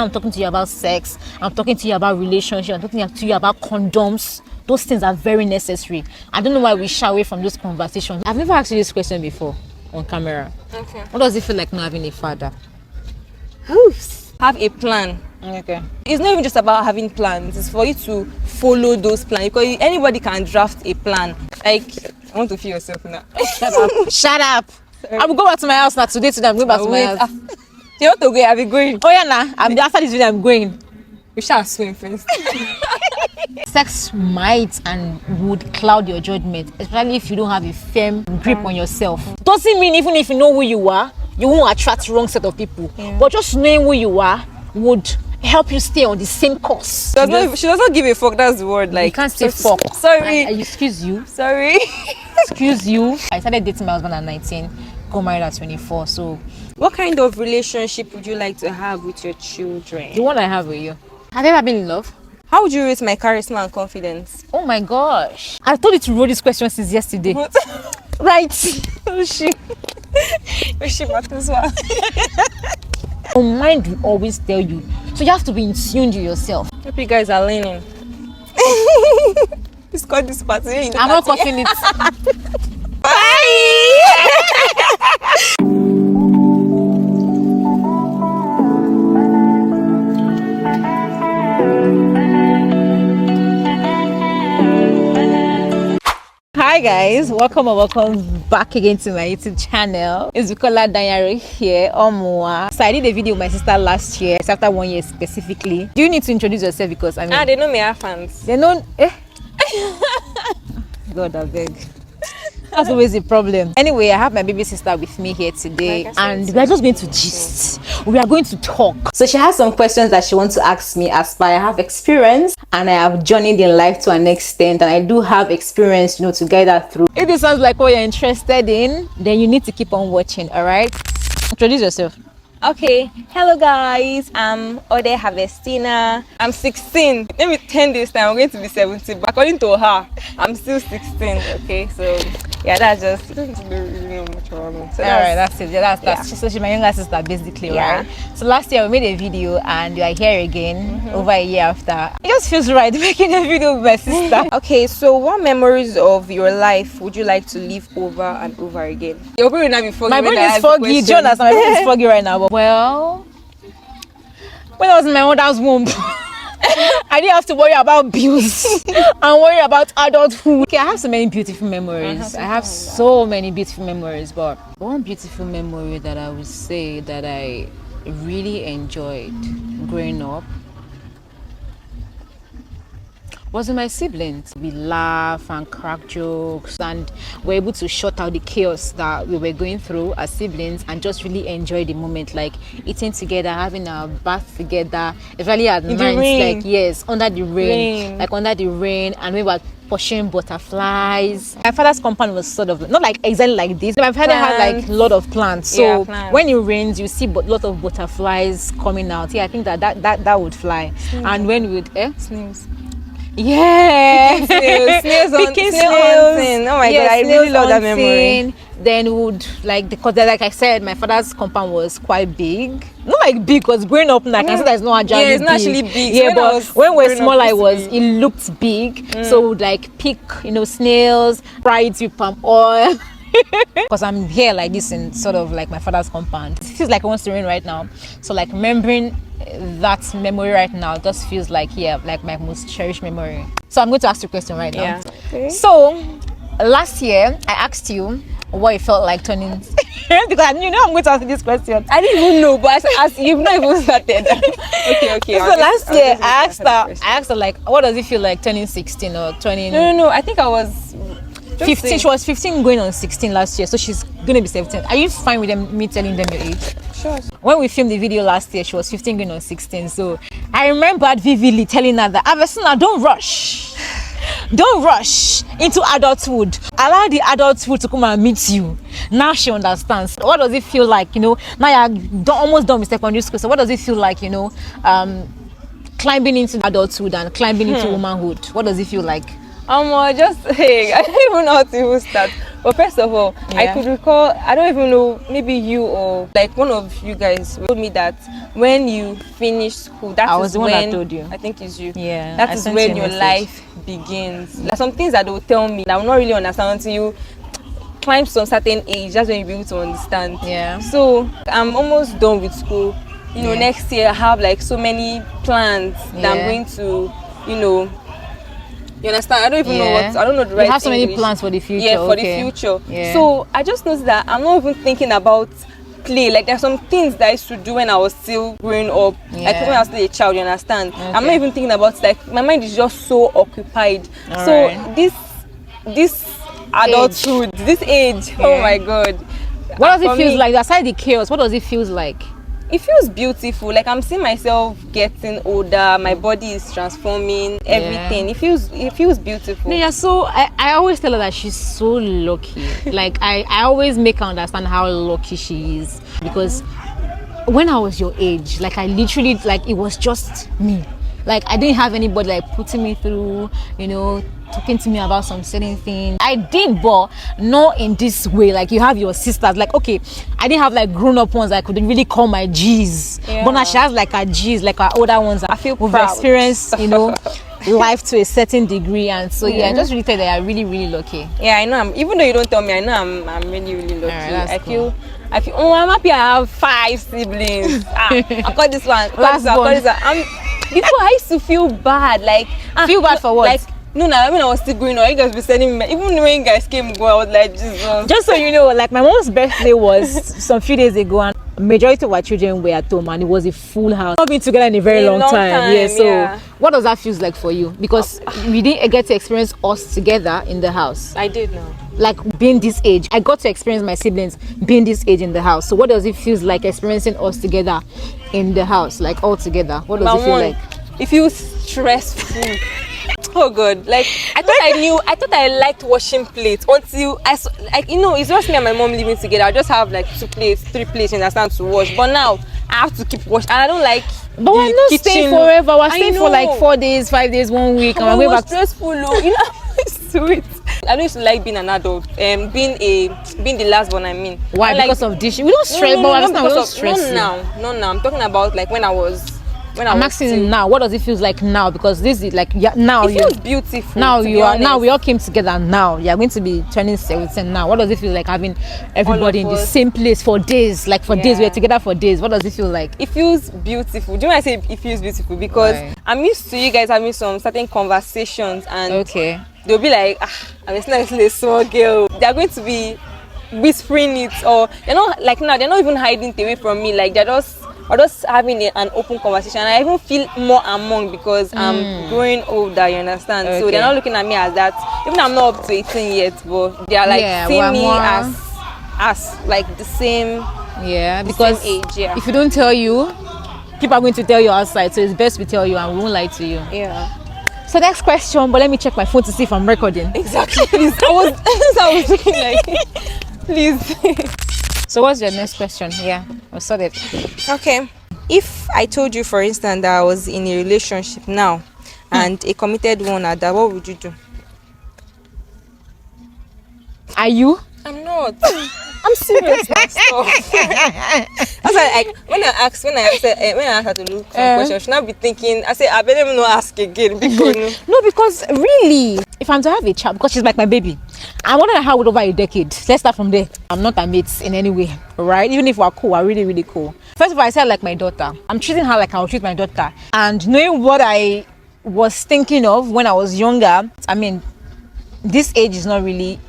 I'm talking to you about sex, I'm talking to you about relationship, I'm talking to you about condoms. Those things are very necessary. I don't know why we shy away from those conversations. I've never asked you this question before on camera. Okay. What does it feel like not having a father? Have a plan. Okay. It's not even just about having plans. It's for you to follow those plans, because anybody can draft a plan. Like, I want to feel yourself now. Shut up. Shut up. Sorry. I will go back to my house now. Today I'm going back to my house. You want to go? I'll be going. Oh yeah, nah. After this video, I'm going. We shall swim first. Sex might and would cloud your judgment, especially if you don't have a firm grip on yourself. Doesn't mean even if you know who you are, you won't attract the wrong set of people. Yeah. But just knowing who you are would help you stay on the same course. She does not give a fuck. That's the word. Like, you can't say fuck. Sorry. Excuse you. Sorry. Excuse you. I started dating my husband at 19, got married at 24. So, what kind of relationship would you like to have with your children? The one I have with you. Have you ever been in love? How would you rate my charisma and confidence? Oh my gosh. I told you to roll this question since yesterday. What? Right. Oh shit. Oh shit, as well. Your mind will always tell you. So you have to be in tune to yourself. Hope you guys are learning. It's called this party. I'm not cutting it. Bye! Hi guys, welcome back again to my YouTube channel. It's Bukola Danyaro here, Omwa. So I did a video with my sister last year. It's after 1 year specifically. Do you need to introduce yourself? Because I mean, they know me are fans. They know. God, I beg. That's always a problem. Anyway, I have my baby sister with me here today, and we are just going to gist. We are going to talk. So she has some questions that she wants to ask me, as per I have experience and I have journeyed in life to an extent, and I do have experience, you know, to guide her through. If this sounds like what you're interested in, then you need to keep on watching. All right, introduce yourself. Okay, hello guys, I'm Ode Harvestina. I'm 16. Let me 10 this time, I'm going to be 17, but according to her, I'm still 16. Okay, so yeah, that's just, you don't really know much about me. So that's it. Yeah, that's so she's my younger sister basically, right? So last year we made a video and you are here again over a year after. It just feels right making a video with my sister. Okay, so what memories of your life would you like to live over and over again? Your brain will not be foggy. My brain is foggy, Jonas. My brain is foggy right now. But well, when I was in my mother's womb, I didn't have to worry about bills and worry about adulthood. Okay, I have so many beautiful memories. I have so many beautiful memories, but one beautiful memory that I would say that I really enjoyed growing up was with my siblings. We laugh and crack jokes, and we're able to shut out the chaos that we were going through as siblings and just really enjoy the moment, like eating together, having our bath together, especially at night, like yes, under the rain, and we were pushing butterflies. My father's compound was sort of not like exactly like this. My father had like a lot of plants, so when it rains, you see a lot of butterflies coming out. Yeah, I think that would fly. And when we would snails. Yeah, snails. Oh my god, I really love that memory. Then would because like I said, my father's compound was quite big. Not like big, because growing up now I can say that it's not actually it's not actually big. Yeah, but when we're small, it looked big. So we would like pick, snails, fry it with palm oil. Because I'm here like this in sort of like my father's compound. It feels like it wants to rain right now. So like remembering that memory right now just feels like like my most cherished memory. So I'm going to ask you a question right now. Okay. So last year I asked you what it felt like turning because I'm going to ask you this question. I didn't even know, but as you've not even started. okay. So last year I asked her like, what does it feel like turning 16 or turning? No. I think I was 15. She was 15 going on 16 last year, so she's gonna be 17. Are you fine with me telling them your age? Sure. When we filmed the video last year, she was 15 going on 16. So I remembered vividly telling her that Harvestina, don't rush into adulthood. Allow the adulthood to come and meet you. Now she understands. What does it feel like? Now you're almost done with secondary school. So what does it feel like? Climbing into adulthood and climbing into womanhood. What does it feel like? I don't even know how to even start. But first of all, I Yeah. could recall, I don't even know, maybe you or like one of you guys told me that when you finish school, that I is was the one that when, told you. I think it's you. Yeah, That I is sent when you a your message. life begins. Like some things that they will tell me that I will not really understand until you climb to a certain age. That's when you'll be able to understand. Yeah. So I'm almost done with school. You know, Yeah. next year I have like so many plans that I'm Yeah. going to, you know, you understand? I don't even know Yeah. what, I don't know the You right have so many English. plans for the future, Yeah, for okay. the future. Yeah. So I just noticed that I'm not even thinking about play. Like there's some things that I used to do when I was still growing up. Like Yeah. when I was still a child, you understand? I'm not Okay. even thinking about, like, my mind is just so occupied. All So right. this adulthood, this age, oh Yeah. my god. What does For it feel me, like? Aside the chaos, what does it feel like? it feels beautiful. Like I'm seeing myself getting older, my body is transforming, everything. It feels beautiful. No, yeah, so I always tell her that she's so lucky. Like I always make her understand how lucky she is, because when I was your age, like I literally, like, it was just me. Like I didn't have anybody like putting me through, you know, talking to me about some certain thing. I did, but not in this way. Like you have your sisters. Like, okay, I didn't have like grown-up ones I could really call my G's. Yeah. But now she has like her G's, like her older ones. I feel we've proud. experienced, you know, life to a certain degree, and so yeah, I Mm-hmm. just really think that I'm really, really lucky. Yeah, I know. Even though you don't tell me, I know I'm really, really lucky. Alright, that's I cool. feel. Oh, I'm happy. I have 5 siblings. I got this one. I got Last this one. I got born. this one. Before I used to feel bad. Like Feel bad for what? Like no, when I was still growing up, you guys be sending me. Even when you guys came, go, I was like, Jesus. Just so you know, like my mom's birthday was some few days ago, and majority of our children were at home, and it was a full house. Not been together in a very A long long time. time, Yeah. So, yeah. what does that feel like for you? Because we didn't get to experience us together in the house. I did know. Like being this age, I got to experience my siblings being this age in the house. So, what does it feel like experiencing us together in the house, like all together? What does it feel like? It feels stressful. Oh god, like I thought I liked washing plates until like, you know, it's just me and my mom living together. I just have like 2 plates, 3 plates, you understand, to wash. But now I have to keep washing, and I don't like. But we're not staying forever. We're staying for like 4 days, 5 days, 1 week, and Oh, we're it going was back. stressful, though. You know, it's sweet. I don't used to like being an adult, being the last one. I mean, Why? I like, Because of this? We don't stress, but that's not we don't stress. You. not now. I'm talking about like when I was. I'm asking you now. What does it feel like now? Because this is like, yeah, now It you. feels beautiful. Now to you be are. Now honest. we all came together. Now you are going to be turning 17. Now, what does it feel like having everybody in the us. same place for days? Like for days, Yeah. we're together for days. What does it feel like? It feels beautiful. Do you know why I say it feels beautiful? Because Right. I'm used to you guys having some certain conversations, and Okay. they'll be like, I'm a small girl. They're going to be whispering it, or they're not like now. They're not even hiding it away from me. Like they're just having an open conversation. And I even feel more among because I'm growing older. You understand? So Okay. they're not looking at me as that. Even though I'm not up to 18 yet, but they are like Yeah, seeing we're me more- as like the same. Yeah, because same age, yeah. if you don't tell you, people are going to tell you outside. So it's best we tell you, and we won't lie to you. Yeah. So next question, but let me check my phone to see if I'm recording. Exactly. Please. I was looking like, please. So what's your next question? Yeah, I saw it. Okay. If I told you, for instance, that I was in a relationship now and a committed one at that, what would you do? Are you? I'm not. I'm serious. Stop. That's why, like, when I asked her to look some questions, she not be thinking. I say, I better even not ask again because No, because really, if I'm to have a child, because she's like my baby, I wanted to have it over a decade. Let's start from there. I'm not a mate in any way, right? Even if we're cool, we're really, really cool. First of all, I said like my daughter. I'm treating her like I would treat my daughter. And knowing what I was thinking of when I was younger, I mean, this age is not really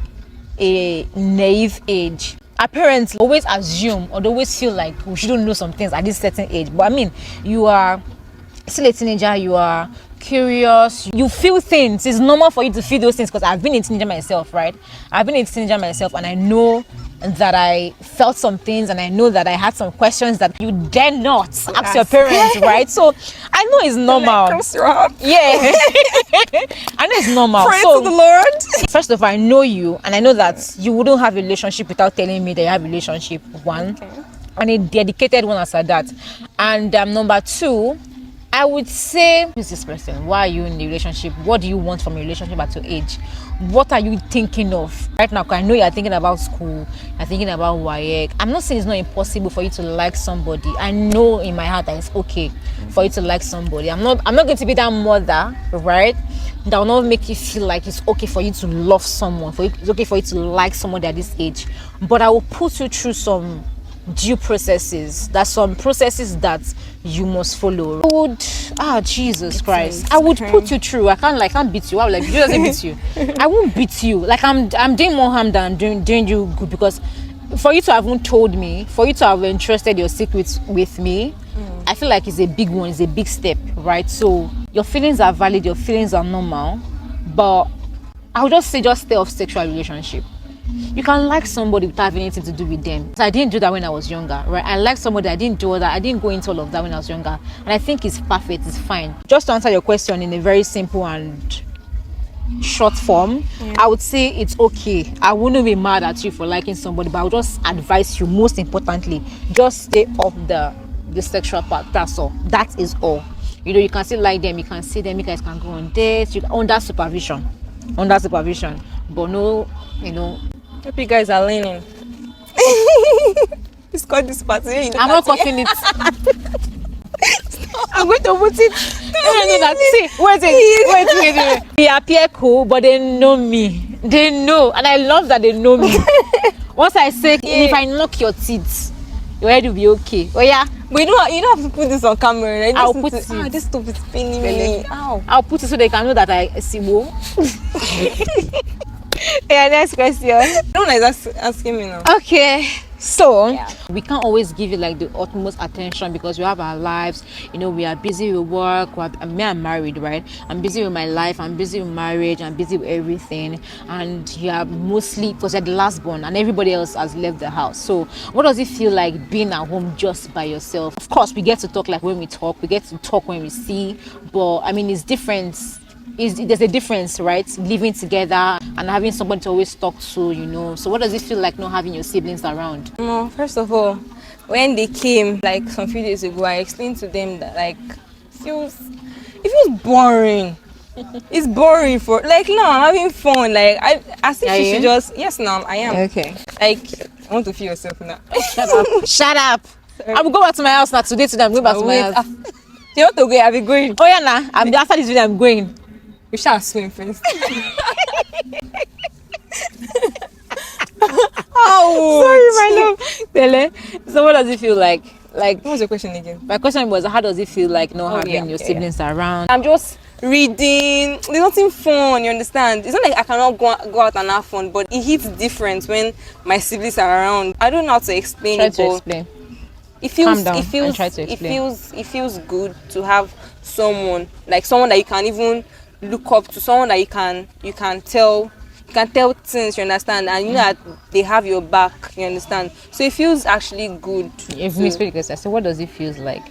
a naive age. Our parents always assume or they always feel like we shouldn't know some things at this certain age. But I mean, you are still a teenager, you are curious, you feel things. It's normal for you to feel those things because I've been a teenager myself, right? I've been a teenager myself, and I know that I felt some things, and I know that I had some questions that you dare not ask your parents, right? So I know it's normal. Yeah. I know it's normal. pray So to the Lord. first of all, I know you, and I know that you wouldn't have a relationship without telling me that you have a relationship, one. Okay. And a dedicated one as at that. And number two, I would say, who's this person? Why are you in the relationship? What do you want from a relationship at your age? What are you thinking of right now? Because I know you're thinking about school, you're thinking about WAEC. I'm not saying it's not impossible for you to like somebody. I know in my heart that it's okay for you to like somebody. I'm not going to be that mother, right? That will not make you feel like it's okay for you to love someone, it's okay for you to like somebody at this age. But I will put you through some due processes. There's some processes that you must follow. I would Jesus Christ, I would put you through. I can't beat you. I would like, you doesn't beat you. I won't beat you. Like I'm doing more harm than doing you good, because for you to have even told me, for you to have entrusted your secrets with me, I feel like it's a big one, it's a big step, right? So your feelings are valid, your feelings are normal, but I would just say, just stay off sexual relationship. You can like somebody without having anything to do with them. So I didn't do that when I was younger, right? I like somebody, I didn't do all that. I didn't go into all of that when I was younger. And I think it's perfect, it's fine. Just to answer your question in a very simple and short form, I would say it's okay. I wouldn't be mad at you for liking somebody, but I would just advise you, most importantly, just stay off the sexual part. That's all. That is all. You know, you can still like them, you can see them, you guys can go on dates, under supervision. But no, you know. Hope you guys are learning. It's called this party. I'm not cutting it. I'm going to put it. See, wait. They appear cool, but they know me. They know, and I love that they know me. Once I say, if I knock your teeth, your head will be okay. Oh yeah. But you don't have to put this on camera, right? I'll put it. This stuff is pinning me. Ow. I'll put it so they can know that I see more. Yeah, next question. No one is asking me now. Okay, so we can't always give it like the utmost attention because we have our lives. You know, we are busy with work. I'm married, right? I'm busy with my life. I'm busy with marriage. I'm busy with everything. And you are mostly, because you're the last born and everybody else has left the house. So what does it feel like being at home just by yourself? Of course, we get to talk like when we talk. We get to talk when we see. But I mean, it's different. There's a difference, right? Living together and having somebody to always talk to, you know. So what does it feel like not having your siblings around? No, first of all, when they came like some few days ago, I explained to them that like it feels boring. It's boring for like now I'm having fun. Like I think you should just I am. Okay. Like I want to feel yourself now. Shut up. I will go back to my house now today. I'm going back to my house. You want to go? I'll be going. Oh yeah, nah. After this video, I'm going. We shall swim first. Oh, sorry, my love. Tele. So what does it feel like? Like, what was your question again? My question was, how does it feel like not having your siblings around? I'm just reading. There's nothing fun, you understand? It's not like I cannot go out and have fun, but it hits different when my siblings are around. I don't know how to explain it. Try to explain. It feels, Calm down it feels, and try to explain. it feels good to have someone that you can even look up to, someone that you can tell things, you understand, and you know that they have your back, you understand. So it feels actually good. If me speak, because I said, what does it feel like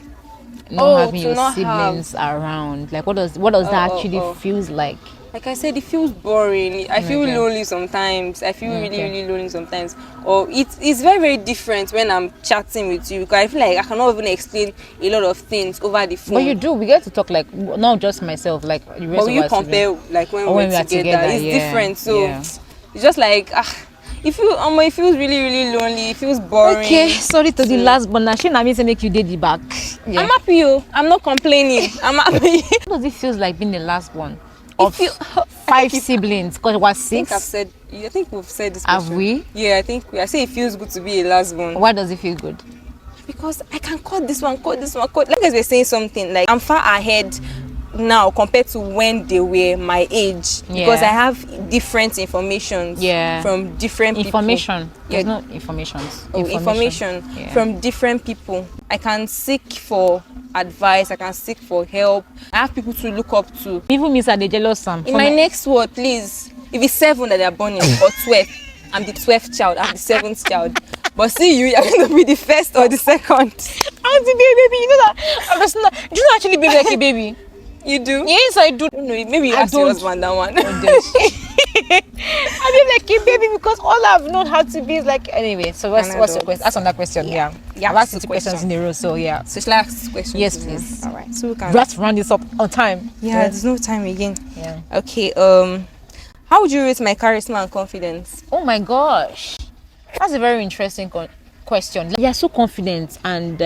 not having your siblings around? Like what does that actually feels like? Like I said, it feels boring. I feel lonely sometimes. I feel really lonely sometimes. Or it's very, very different when I'm chatting with you, because I feel like I cannot even explain a lot of things over the phone. But you do. We get to talk like not just myself, like the rest but of you us compare like when we're together, it's different. So it's just like it feels really, really lonely. It feels boring. Okay, sorry to the last but now she na me say make you did the back. Yeah. I'm happy. I'm not complaining. I'm happy. What does it feel like being the last one of 5 siblings? Because it was 6. I think we've said this. Have we? Yeah, I say it feels good to be a last one. Why does it feel good? Because I can cut this one. Like as we're saying something, like I'm far ahead now compared to when they were my age, because I have different information from different people. There's no informations. Information from different people. I can seek for advice, I can seek for help. I have people to look up to. Even means that they jealous some. In my next word, please, if it's 7 that they are born in or 12, I'm the 12th child, I'm the 7th child. But see, you're going to be the first or the second. I'm the baby, you know that. I'm just not. Do you actually behave like a baby? You do? Yes, I do. No, maybe you ask your husband that one. I behave like a baby because all I've known how to be is like. Anyway, so what's your question? Ask on that question. Yeah. Yeah, I've asked 2 questions in a row, so yeah. So shall I ask questions? Yes, now? please. All right. So we can. Let's run this up on time. Yeah, there's no time again. Yeah. Okay. How would you rate my charisma and confidence? Oh my gosh, that's a very interesting question. You're so confident, and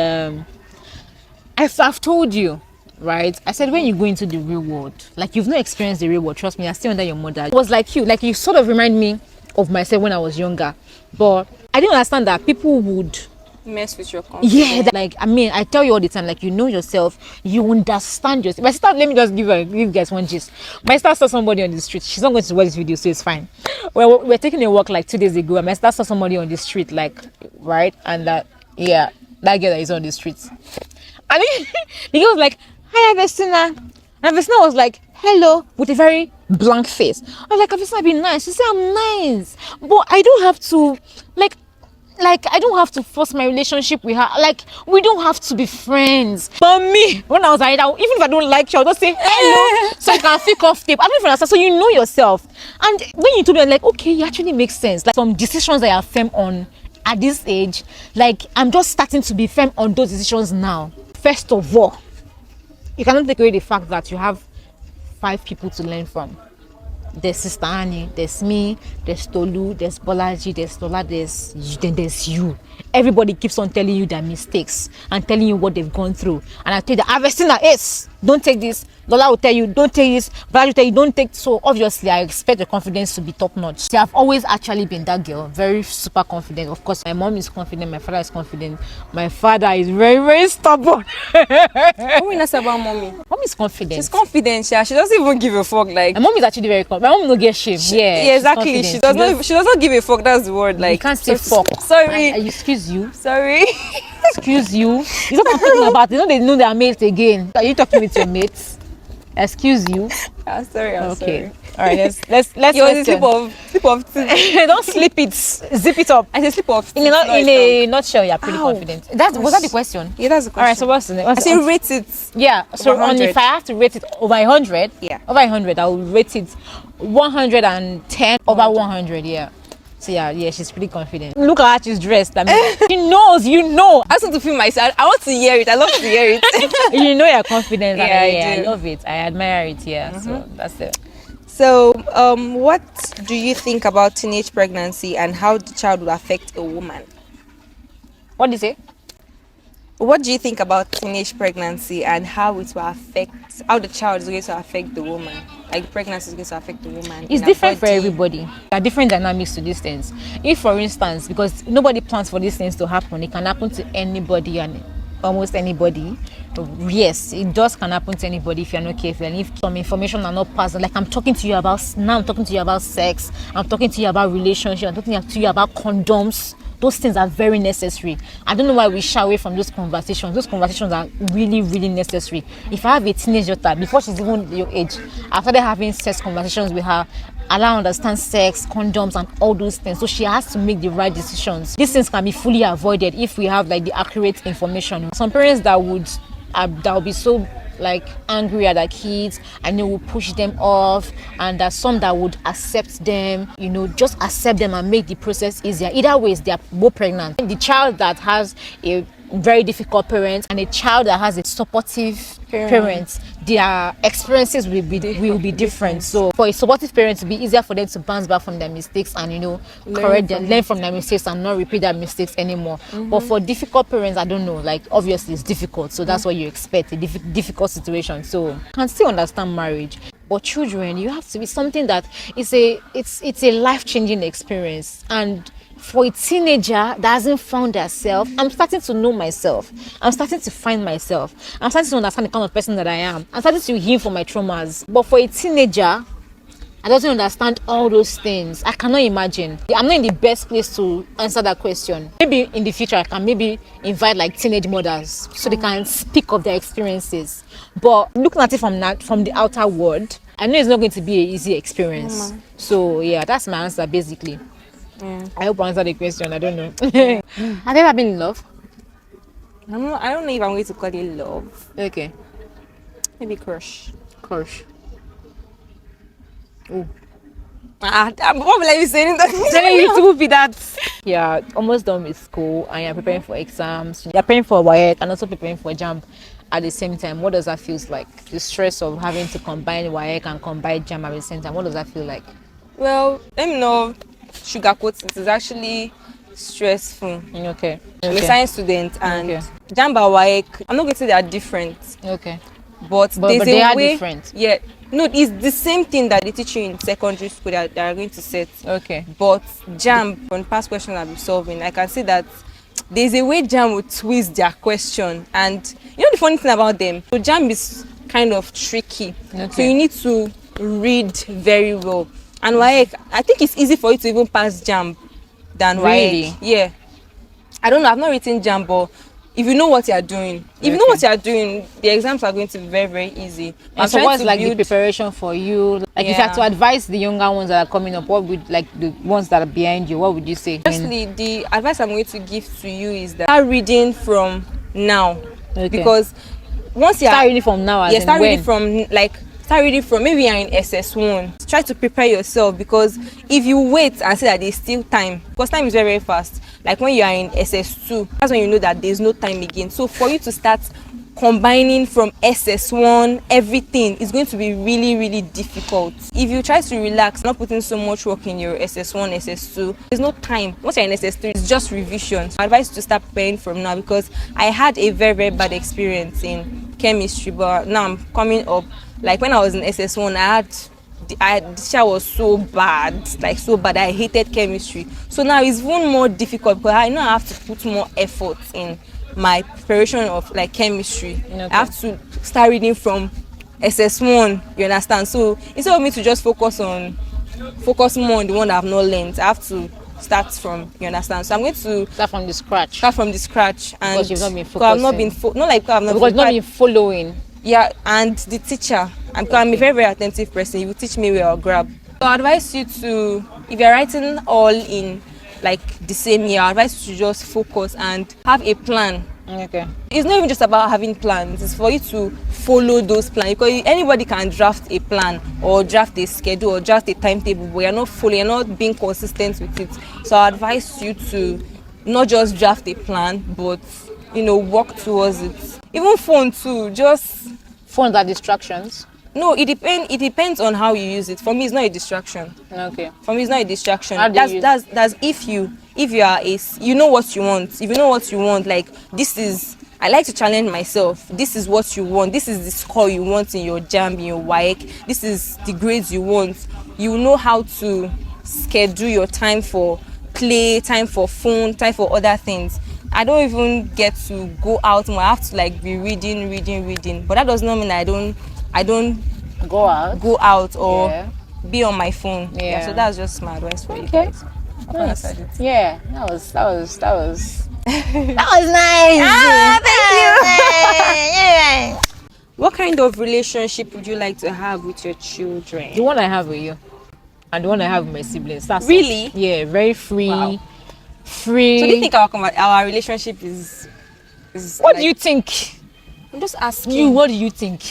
I've told you, right? I said when you go into the real world, like you've not experienced the real world. Trust me, you're still under your mother. It was like you sort of remind me of myself when I was younger, but I didn't understand that people would Mess with your confidence. yeah, like I mean, I tell you all the time, like you know yourself, you understand yourself. My sister, let me just give you guys one gist. My sister saw somebody on the street. She's not going to watch this video, so it's fine. Well, we're taking a walk like 2 days ago, and my sister saw somebody on the street, like right, and that yeah, that girl that is on the street, and the girl was like, "Hi, Avestina," and Avestina was like, "Hello," with a very blank face. I was like, "Avestina, be nice." She said, "I'm nice, but I don't have to like I don't have to force my relationship with her. Like we don't have to be friends." But me, when I was like, even if I don't like you, I'll just say hello, so you can feel comfortable. I don't even understand. So you know yourself. And when you told me, like, okay, it actually makes sense. Like some decisions I are firm on at this age, like I'm just starting to be firm on those decisions now. First of all, you cannot take away the fact that you have 5 people to learn from. There's Sister Annie, there's me, there's Tolu, there's Bolaji, there's Tola, then there's you. Everybody keeps on telling you their mistakes and telling you what they've gone through. And I tell you, I've seen that don't take this. Lola will tell you, don't take this. Bolaji will tell you, don't take. So obviously, I expect your confidence to be top notch. See, I've always actually been that girl, very super confident. Of course, my mom is confident, my father is confident. My father is very, very stubborn. What we not say about mommy? Mom is confident. She's confident. Yeah, she doesn't even give a fuck. Like my mom is actually very confident. My mom no get shame. yeah, exactly. She does not. She does not give a fuck. That's the word. Like you can't say fuck. Sorry. Excuse you. Sorry. Excuse you. It's what I'm talking about. They know they are mates again. Are you talking with your mates? Excuse you. I'm sorry. I'm Okay. sorry. All right. Let's. You're the slip of tea. Don't slip it. Zip it up. I said slip of tea. In a nutshell, you're pretty confident. Was that the question? Yeah, that's the question. All right. So what's the next? I say rate it. Yeah. So if I have to rate it over 100, yeah, over 100, I'll rate it 110 over 100. Yeah. So yeah, she's pretty confident. Look at how she's dressed. I mean, she knows, you know. I just want to feel myself. I want to hear it. I love to hear it. You know you're confident. Yeah, I love it. I admire it. Yeah. So that's it. So, what do you think about teenage pregnancy and how the child will affect a woman? What do you say? What do you think about teenage pregnancy and how it will affect, how the child is going to affect the woman? Like pregnancy is going to affect the woman. It's different for everybody. There are different dynamics to these things. If, for instance, because nobody plans for these things to happen, it can happen to anybody and almost anybody. Yes, it does can happen to anybody if you're not careful and if some information are not passed. Like I'm talking to you about sex, I'm talking to you about relationship, I'm talking to you about condoms. Those things are very necessary. I don't know why we shy away from those conversations. Those conversations are really, really necessary. If I have a teenage daughter, before she's even your age, I started having sex conversations with her, allow her understand sex, condoms, and all those things. So she has to make the right decisions. These things can be fully avoided if we have like the accurate information. Some parents that will be so like angry at their kids and they will push them off, and there's some that would accept them, just accept them and make the process easier. Either ways, they are both pregnant. The child that has a very difficult parent and a child that has a supportive parent, their experiences will be different. So for a supportive parent, to be easier for them to bounce back from their mistakes and learn from their mistakes and not repeat their mistakes anymore. But for difficult parents, I don't know, like obviously it's difficult, so that's what you expect, a difficult situation. So I can still understand marriage. But children, you have to be something that it's a life-changing experience. And for a teenager that hasn't found herself, I'm starting to know myself. I'm starting to find myself. I'm starting to understand the kind of person that I am. I'm starting to heal from my traumas. But for a teenager that doesn't understand all those things, I cannot imagine. I'm not in the best place to answer that question. Maybe in the future I can maybe invite like teenage mothers so they can speak of their experiences. But looking at it from the outer world, I know it's not going to be an easy experience. So yeah, that's my answer basically. I hope I answered the question. I don't know. Have you ever been in love? I don't know if I'm going to call it love. Okay. Maybe crush. Crush. Oh. What will I be saying? Telling you to be that. Yeah, almost done with school and you're preparing for exams. You're preparing for WAEC and also preparing for JAMB at the same time. What does that feel like? The stress of having to combine WAEC and combine JAMB at the same time. What does that feel like? Well, let me know. Sugarcoat. It is actually stressful. Okay. I'm a science student and Okay. JAMB and WAEC, I'm not going to say they are different, Okay. but there's they a are way. different. Yeah. No, it's the same thing that they teach you in secondary school that they are going to set. Okay. But JAMB, from past questions I've been solving, I can see that there's a way JAMB would twist their question. And you know the funny thing about them? So JAMB is kind of tricky. Okay. So you need to read very well. And WAEC, I think it's easy for you to even pass JAMB than WAEC. Really? Yeah. I don't know, I've not written JAMB, but if you know what you are doing, if you know what you are doing, the exams are going to be very, very easy. And so what's like the preparation for you? Like if you had to advise the younger ones that are coming up, what would like the ones that are behind you, what would you say? Firstly, the advice I'm going to give to you is that start reading from now. Okay. Because once you Start reading from now, as yeah, in start when? reading from start reading from maybe you're in SS1. Try to prepare yourself, because if you wait and say that there's still time, because time is very, very fast. Like when you are in SS2, that's when you know that there's no time again. So for you to start combining from SS1, everything is going to be really, really difficult. If you try to relax, not putting so much work in your SS1, SS2, there's no time. Once you're in SS3, it's just revision. So I advise you to start preparing from now, because I had a very, very bad experience in chemistry, but now I'm coming up. Like when I was in SS1, the teacher was so bad, like so bad. I hated chemistry. So now it's even more difficult, because I know I have to put more effort in my preparation of like chemistry. Okay. I have to start reading from SS1, you understand? So instead of me to just focus more on the one that I've not learned, I have to start from, you understand? So I'm going to Start from the scratch. start from the scratch. And Because you've not been because I've not been focusing. not like because I've not Because been, not been following. yeah, and the teacher, because I'm a very, very attentive person, he will teach me where I'll grab. So I advise you to, if you're writing all in like the same year, I advise you to just focus and have a plan. Okay. It's not even just about having plans, it's for you to follow those plans, because anybody can draft a plan or draft a schedule or draft a timetable, but you're not following, you're not being consistent with it. So I advise you to not just draft a plan, but work towards it. Even phone too, just Phones are distractions. no, it depends on how you use it. For me, it's not a distraction. Okay. For me, it's not a distraction. How do you That's if you are you know what you want. If you know what you want, like I like to challenge myself. This is what you want. This is the score you want in your JAMB, in your WAEC. This is the grades you want. You know how to schedule your time for play, time for phone, time for other things. I don't even get to go out more. I have to like be reading. But that does not mean I don't Go out. go out or Yeah. be on my phone. Yeah. So that's just my advice for you Okay. guys. Nice. Yeah, that was that was nice. Thank you. What kind of relationship would you like to have with your children? The one I have with you and the one I have with my siblings. That's Really? it. Yeah, very free. Wow. Free. So do you think our relationship is What like, do you think? I'm just asking. What do you think?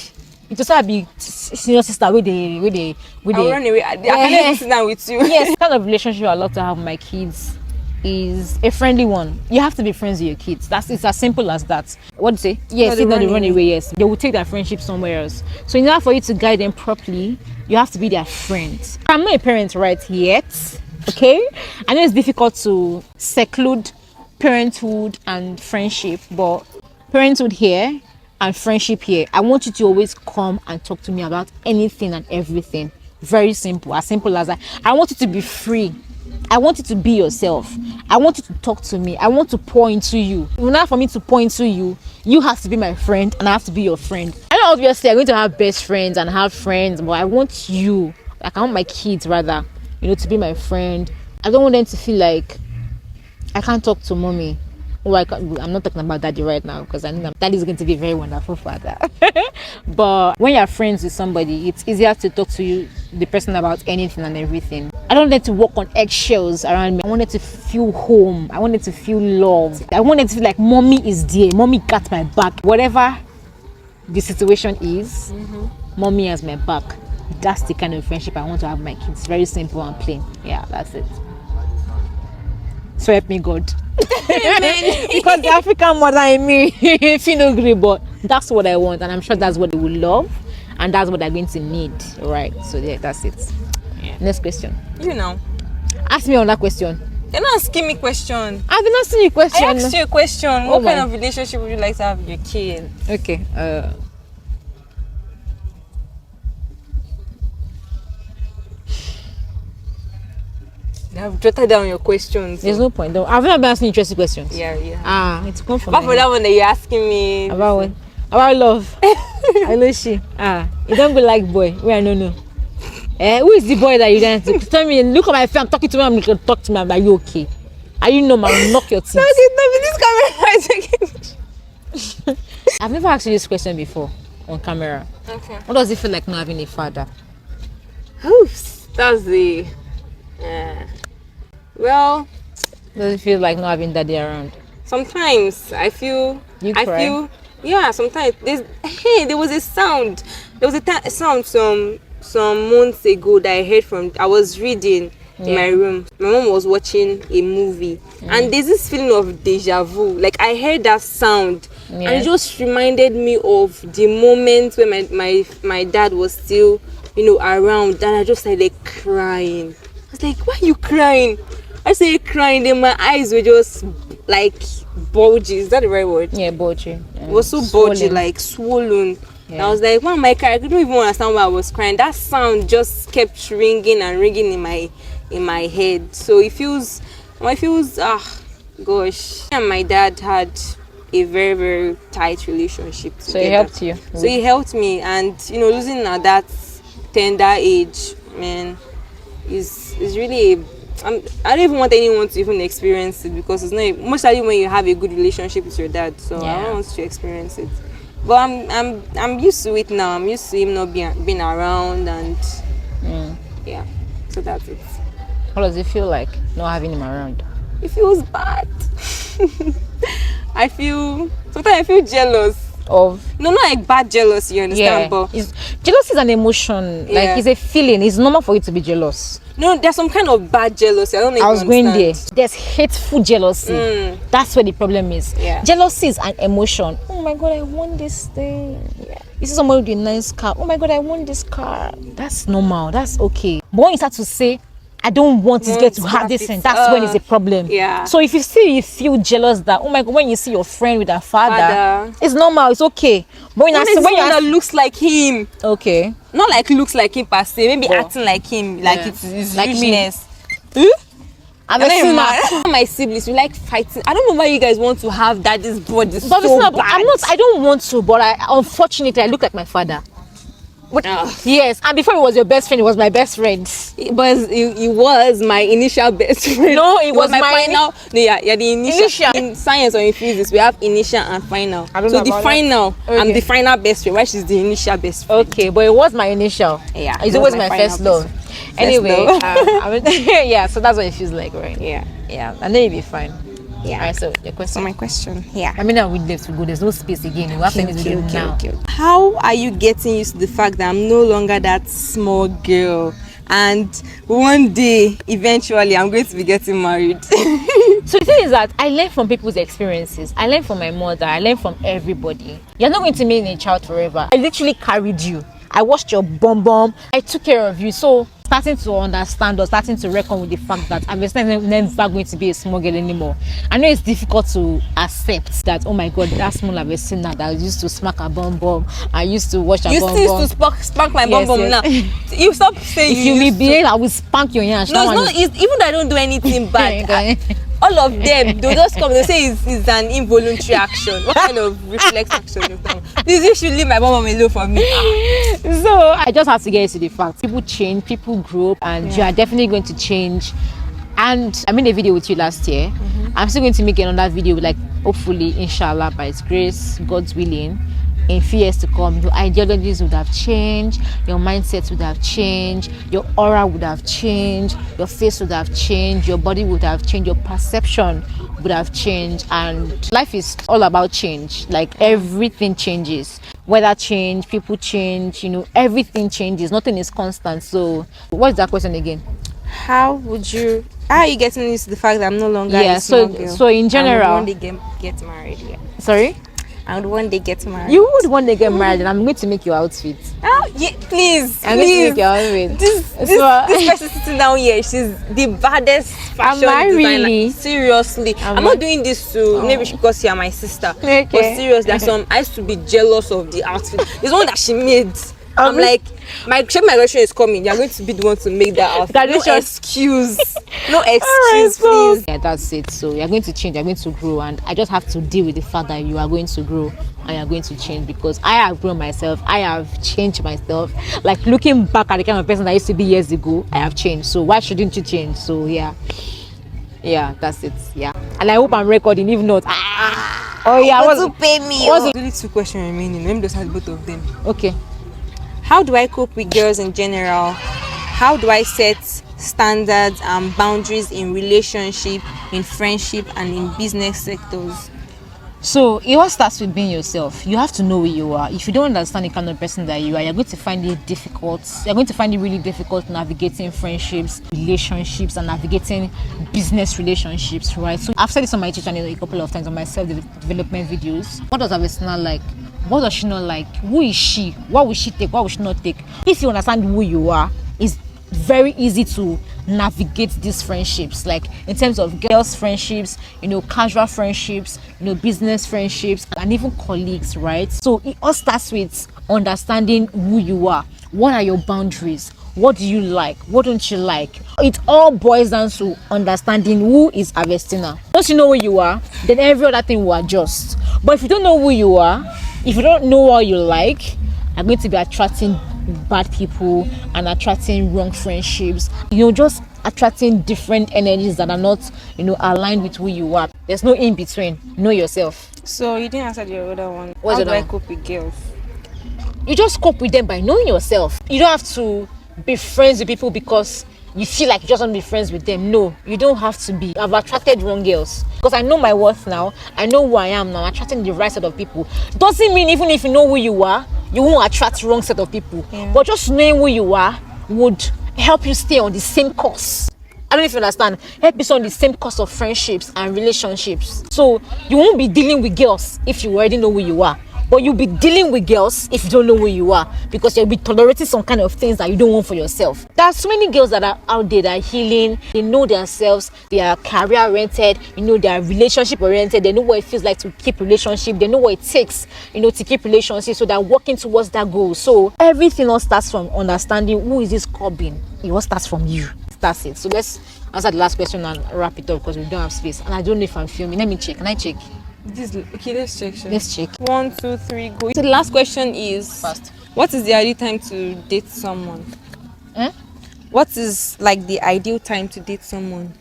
It just have be senior sister with the I'll run away. I can't sit down with you. Yes, the kind of relationship I love to have with my kids is a friendly one. You have to be friends with your kids. It's as simple as that. What do you say? Yes, they it's not they run run away. away. Yes, they will take their friendship somewhere else. So in order for you to guide them properly, you have to be their friend. I'm not a parent right yet. Okay, I know it's difficult to seclude parenthood and friendship, but parenthood here and friendship here, I want you to always come and talk to me about anything and everything. Very simple, as simple as that. I want you to be free. I want you to be yourself. I want you to talk to me. I want to pour into you. In order for me to pour into you, you have to be my friend and I have to be your friend. I know obviously I'm going to have best friends and have friends, but I want you, like I want my kids rather, to be my friend. I don't want them to feel like I can't talk to mommy. Oh, I'm not talking about daddy right now because I know that daddy's going to be a very wonderful father. But when you're friends with somebody, it's easier to talk to the person about anything and everything. I don't want them to walk on eggshells around me. I want them to feel home. I want them to feel loved. I want them to feel like mommy is there. Mommy got my back. Whatever the situation is, mommy has my back. That's the kind of friendship I want to have with my kids. Very simple and plain. Yeah, that's it. So help me God. Because the African mother in me, if you don't agree, but that's what I want, and I'm sure that's what they will love, and that's what they're going to need, right? So yeah, that's it. Yeah. Next question. You know. Ask me another question. You're not asking me question. I've been asking you a question. I asked you a question. Oh What kind of relationship would you like to have with your kid? Okay. I've jotted down your questions. There's no point though. I've never been asking interesting questions. Yeah. It's come from Apart from that one that you're asking me. about what? About love. I know she. You don't go like boy. Where I don't know. Who is the boy that you dance to? Tell me, look at my face, I'm talking to me, I'm going to talk to me. Are you okay? Are you normal? Knock your teeth. No, this camera is taking. I've never asked you this question before on camera. Okay. What does it feel like not having a father? Oops. That's the. Well, Does it feel like not having daddy around? sometimes I feel. You I cry? feel. Yeah. Sometimes there was a sound. There was a sound some months ago that I heard from. I was reading in my room. My mom was watching a movie, and there's this feeling of deja vu. Like I heard that sound, and it just reminded me of the moment when my dad was still, around. And I just started crying. I was like, "Why are you crying?" I started crying, then my eyes were just like bulgy. Is that the right word? Yeah, bulgy. It was so bulgy, like swollen. Yeah. I was like, "Why am I crying?" I couldn't even understand why I was crying. That sound just kept ringing and ringing in my head. So it feels, gosh. And my dad had a very, very tight relationship together. So he helped you. So he helped me, and losing at that tender age, man, is really. I don't even want anyone to even experience it, because it's not mostly when you have a good relationship with your dad. So I don't want to experience it. But I'm used to it now. I'm used to him not being around, and yeah. So that's it. What does it feel like not having him around? It feels bad. Sometimes I feel jealous. Of No, not like bad jealousy, you understand? But jealousy is an emotion. Like it's a feeling. It's normal for you to be jealous. no, there's some kind of bad jealousy. I don't know if I was you going there. understand. There's hateful jealousy. That's where the problem is. Yeah. Jealousy is an emotion. Oh my God, I want this thing. You see someone with a nice car. Oh my God, I want this car. That's normal. That's okay. But when you start to say, I don't want this girl to have this thing, that's when it's a problem. Yeah. So if you feel jealous that, oh my God, when you see your friend with her father. It's normal. It's okay. But when that looks like him. okay. Not like looks like him per se, maybe acting like him, like it's Like me. useless. I'm Not even mad. my siblings, we like fighting. I don't know why you guys want to have daddy's body But so it's not, bad. I don't want to, but unfortunately I look like my father. But yes, and before he was your best friend, he was my best friend. But it was my initial best friend. No, it was my my final. No, yeah, the initial. Initial. In science or in physics, we have initial and final. I don't so know the about final, that. I'm Okay. the final best friend. Why she's the initial best friend? Okay, but it was my initial. Yeah, It's it was always my my final first love. best Anyway, love. yeah, so that's what it feels like, right? Yeah. And then you'll be fine. Yeah. Alright, so the So question. my question. Yeah. I mean, now we left to go. There's no space again. We have to end this video now. How are you getting used to the fact that I'm no longer that small girl? And one day, eventually, I'm going to be getting married. So the thing is that I learn from people's experiences. I learn from my mother. I learn from everybody. You're not going to remain a child forever. I literally carried you. I washed your bum. I took care of you. So starting to understand or starting to reckon with the fact that I'm never going to be a small girl anymore. I know it's difficult to accept that, oh my God, that small Avestina that used to smack her bum. I used to wash her You bum. still used to spank my bum now. You stop saying If you used to. misbehave, I will spank your hands. No, it's not. Even though I don't do anything bad, all of them, they'll just come. They say it's an involuntary action. What kind of reflex action is that? Please, you should leave my mom alone for me. So I just have to get into the fact. People change, people grow up, and you are definitely going to change. And I made a video with you last year. I'm still going to make another video, like hopefully, inshallah, by His grace, God's willing. In few years to come, your ideologies would have changed, your mindsets would have changed, your aura would have changed, your face would have changed, your body would have changed, your perception would have changed. And life is all about change. Like everything changes. weather change, people change, you know, everything changes, nothing is constant. So what's that question again? How are you getting used to the fact that I'm no longer a small girl? So in general, I would one day get married. Yeah. Sorry, I would one day get married. you would one day get married, and I'm going to make your outfit. Oh, yeah, please. I'm going to make your outfit. This person sitting down here, she's the baddest fashion Am I designer. really? Seriously. I'm not doing this to maybe because you are my sister. Okay. But serious, there's some I used to be jealous of the outfit. It's one that she made. I'm like, my graduation is coming. You're going to be the one to make that outfit. No excuse. No excuse, please. Yeah, that's it. So you're going to change, you're going to grow, and I just have to deal with the fact that you are going to grow and you're going to change, because I have grown myself, I have changed myself. Like, looking back at the kind of person I used to be years ago, I have changed. So why shouldn't you change? So yeah, that's it. Yeah, and I hope I'm recording. If not, oh yeah, want to pay me. What's only 2 questions remaining. Let me just ask both of them. Okay. How do I cope with girls in general? How do I set standards and boundaries in relationship, in friendship, and in business sectors? So it all starts with being yourself. You have to know who you are. If you don't understand the kind of person that you are, you're going to find it difficult. You're going to find it really difficult navigating friendships, relationships, and navigating business relationships, right? So I've said this on my channel a couple of times on my self-development videos. What does Avestina like? What does she not like? Who is she? What will she take? What will she not take? If you understand who you are, it's very easy to navigate these friendships, like in terms of girls friendships, you know, casual friendships, you know, business friendships, and even colleagues, right? So it all starts with understanding who you are. What are your boundaries? What do you like? What don't you like? It all boils down to understanding who is Avestina. Once you know who you are, then every other thing will adjust. But if you don't know who you are, if you don't know what you like, you're going to be attracting bad people and attracting wrong friendships, you know, just attracting different energies that are not, you know, aligned with who you are. There's no in between. Know yourself. So you didn't answer your other one. What's How do I one? cope with girls? You just cope with them by knowing yourself. You don't have to be friends with people because you feel like you just want to be friends with them. No, you don't have to be. I've attracted wrong girls because I know my worth now. I know who I am now. I'm attracting the right set of people. Doesn't mean even if you know who you are, you won't attract wrong set of people. Yeah. But just knowing who you are would help you stay on the same course. I don't know if you understand. Help you stay on the same course of friendships and relationships. So you won't be dealing with girls if you already know who you are. But you'll be dealing with girls if you don't know who you are, because you'll be tolerating some kind of things that you don't want for yourself. There are so many girls that are out there that are healing. They know themselves. They are career oriented. You know, they are relationship oriented. They know what it feels like to keep relationship. They know what it takes, you know, to keep relationship. So they're working towards that goal. So everything all starts from understanding who is this core being. It all starts from you. That's it. So let's answer the last question and wrap it up because we don't have space. And I don't know if I'm filming. Let me check. Can I check? Okay, let's check. Let's check. 1, 2, 3, go. So the last question is Fast. What is the ideal time to date someone? What is like the ideal time to date someone?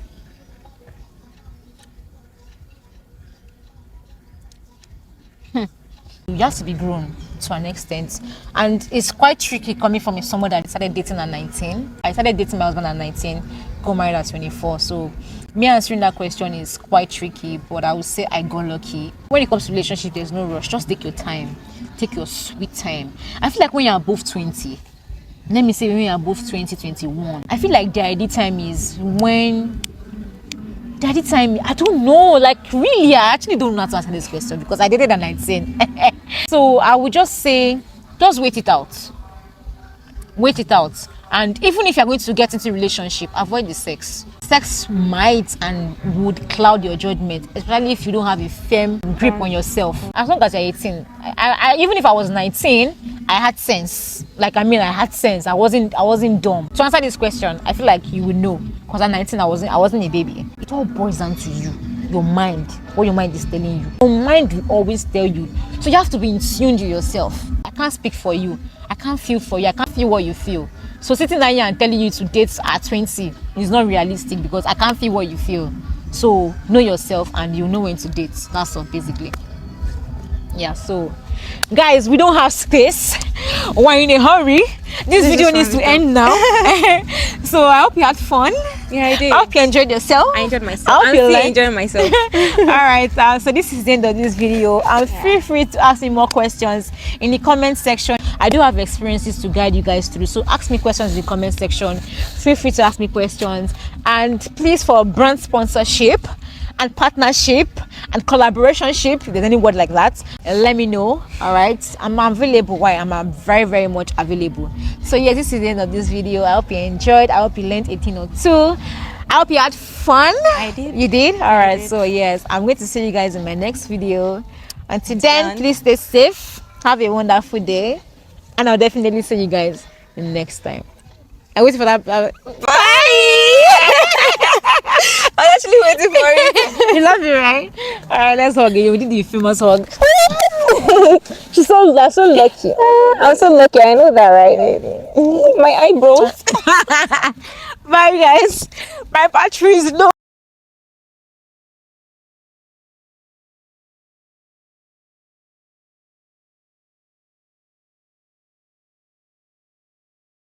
You have to be grown to an extent, and it's quite tricky coming from someone that started dating at 19. I started dating my husband at 19, got married at 24. So me answering that question is quite tricky, but I would say I got lucky. When it comes to relationship, there's no rush. Just take your time. Take your sweet time. I feel like when you're above 20, let me say when you're above 20, 21, I feel like the ideal time is when daddy time, I don't know, like really, I actually don't know how to answer this question because I did it at 19. So I would just say, just wait it out. Wait it out. And even if you're going to get into a relationship, avoid the sex. Sex might and would cloud your judgment, especially if you don't have a firm grip on yourself. As long as you're 18, even if I was 19, I had sense. I had sense. I wasn't dumb. To answer this question, I feel like you would know. Because at 19, I wasn't a baby. It all boils down to you, your mind, what your mind is telling you. Your mind will always tell you. So you have to be in tune to yourself. I can't speak for you. I can't feel for you. I can't feel what you feel. So sitting down here and telling you to date at 20 is not realistic because I can't feel what you feel. So know yourself and you know when to date. That's all basically. Yeah, so guys, we don't have space. We're in a hurry. This video needs to end now. So I hope you had fun. Yeah, I did. I hope you enjoyed yourself. I enjoyed I myself. hope I'm you still learned. enjoying myself. All right, so this is the end of this video. Feel free to ask me more questions in the comment section. I do have experiences to guide you guys through, so ask me questions in the comment section. Feel free to ask me questions, and please, for brand sponsorship and partnership and collaborationship, if there's any word like that, let me know. All right, I'm available. Why? I'm very, very much available. So yes, this is the end of this video. I hope you enjoyed. I hope you learned a thing or two. I hope you had fun. I did. You did? All right. did. So yes, I'm going to see you guys in my next video. Until then, done. please stay safe. Have a wonderful day, and I'll definitely see you guys next time. I wait for that. Bye. I'm actually waiting for it. You love me, right? All right, let's hug. You did the famous hug. She's so lucky. I'm so lucky. I know that, right? My eyebrows. Bye, guys. My battery is low.